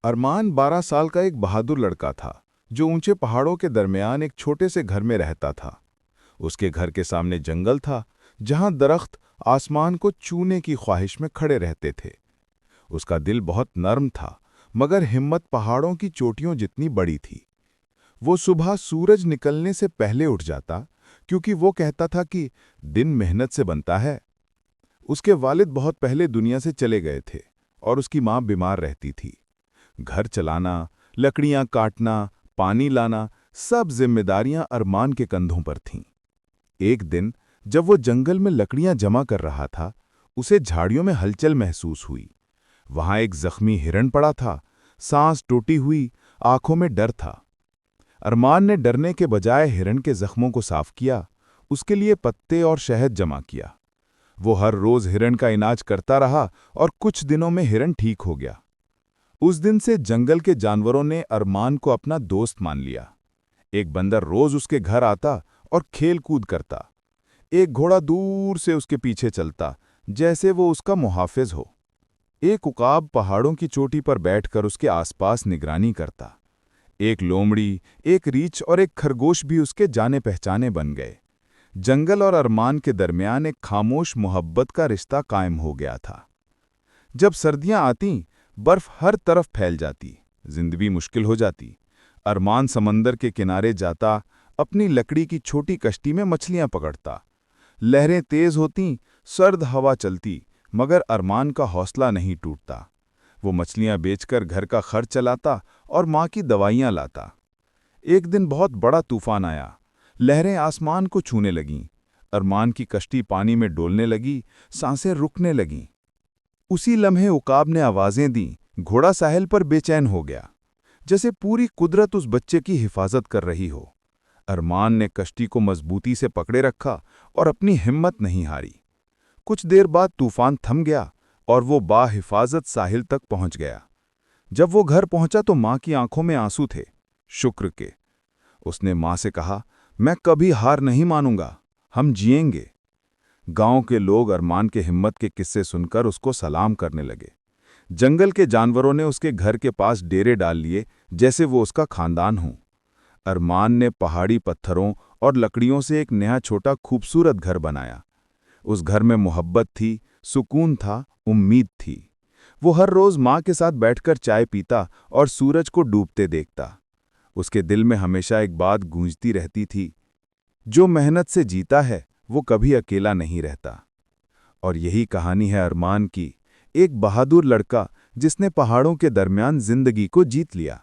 अरमान 12 साल का एक बहादुर लड़का था जो ऊंचे पहाड़ों के दरमियान एक छोटे से घर में रहता था। उसके घर के सामने जंगल था जहां दरख्त आसमान को छूने की ख्वाहिश में खड़े रहते थे। उसका दिल बहुत नर्म था, मगर हिम्मत पहाड़ों की चोटियों जितनी बड़ी थी। वो सुबह सूरज निकलने से पहले उठ जाता, क्योंकि वो कहता था कि दिन मेहनत से बनता है। उसके वालिद बहुत पहले दुनिया से चले गए थे और उसकी मां बीमार रहती थी। घर चलाना, लकड़ियां काटना, पानी लाना, सब जिम्मेदारियां अरमान के कंधों पर थीं। एक दिन जब वो जंगल में लकड़ियां जमा कर रहा था, उसे झाड़ियों में हलचल महसूस हुई। वहां एक जख्मी हिरण पड़ा था, सांस टूटी हुई, आंखों में डर था। अरमान ने डरने के बजाय हिरण के जख्मों को साफ किया, उसके लिए पत्ते और शहद जमा किया। वो हर रोज हिरण का इलाज करता रहा और कुछ दिनों में हिरण ठीक हो गया। उस दिन से जंगल के जानवरों ने अरमान को अपना दोस्त मान लिया। एक बंदर रोज उसके घर आता और खेल कूद करता। एक घोड़ा दूर से उसके पीछे चलता, जैसे वो उसका मुहाफिज हो। एक उकाब पहाड़ों की चोटी पर बैठकर उसके आसपास निगरानी करता। एक लोमड़ी, एक रीछ और एक खरगोश भी उसके जाने पहचाने बन गए। जंगल और अरमान के दरमियान एक खामोश मोहब्बत का रिश्ता कायम हो गया था। जब सर्दियां आतीं, बर्फ हर तरफ फैल जाती, जिंदगी मुश्किल हो जाती। अरमान समंदर के किनारे जाता, अपनी लकड़ी की छोटी कश्ती में मछलियां पकड़ता। लहरें तेज होतीं, सर्द हवा चलती, मगर अरमान का हौसला नहीं टूटता। वो मछलियां बेचकर घर का खर्च चलाता और माँ की दवाइयां लाता। एक दिन बहुत बड़ा तूफान आया। लहरें आसमान को छूने लगीं। अरमान की कश्ती पानी में डोलने लगी, सांसें रुकने लगीं। उसी लम्हे उकाब ने आवाजें दीं। घोड़ा साहिल पर बेचैन हो गया, जैसे पूरी कुदरत उस बच्चे की हिफाजत कर रही हो। अरमान ने कश्ती को मजबूती से पकड़े रखा और अपनी हिम्मत नहीं हारी। कुछ देर बाद तूफान थम गया और वो बाहिफाजत साहिल तक पहुंच गया। जब वो घर पहुंचा तो माँ की आंखों में आंसू थे, शुक्र के। उसने माँ से कहा, मैं कभी हार नहीं मानूंगा, हम जिएंगे। गांव के लोग अरमान के हिम्मत के किस्से सुनकर उसको सलाम करने लगे। जंगल के जानवरों ने उसके घर के पास डेरे डाल लिए, जैसे वो उसका खानदान हो। अरमान ने पहाड़ी पत्थरों और लकड़ियों से एक नया छोटा खूबसूरत घर बनाया। उस घर में मोहब्बत थी, सुकून था, उम्मीद थी। वो हर रोज माँ के साथ बैठकर चाय पीता और सूरज को डूबते देखता। उसके दिल में हमेशा एक बात गूंजती रहती थी, जो मेहनत से जीता है वो कभी अकेला नहीं रहता। और यही कहानी है अरमान की, एक बहादुर लड़का जिसने पहाड़ों के दरमियान जिंदगी को जीत लिया।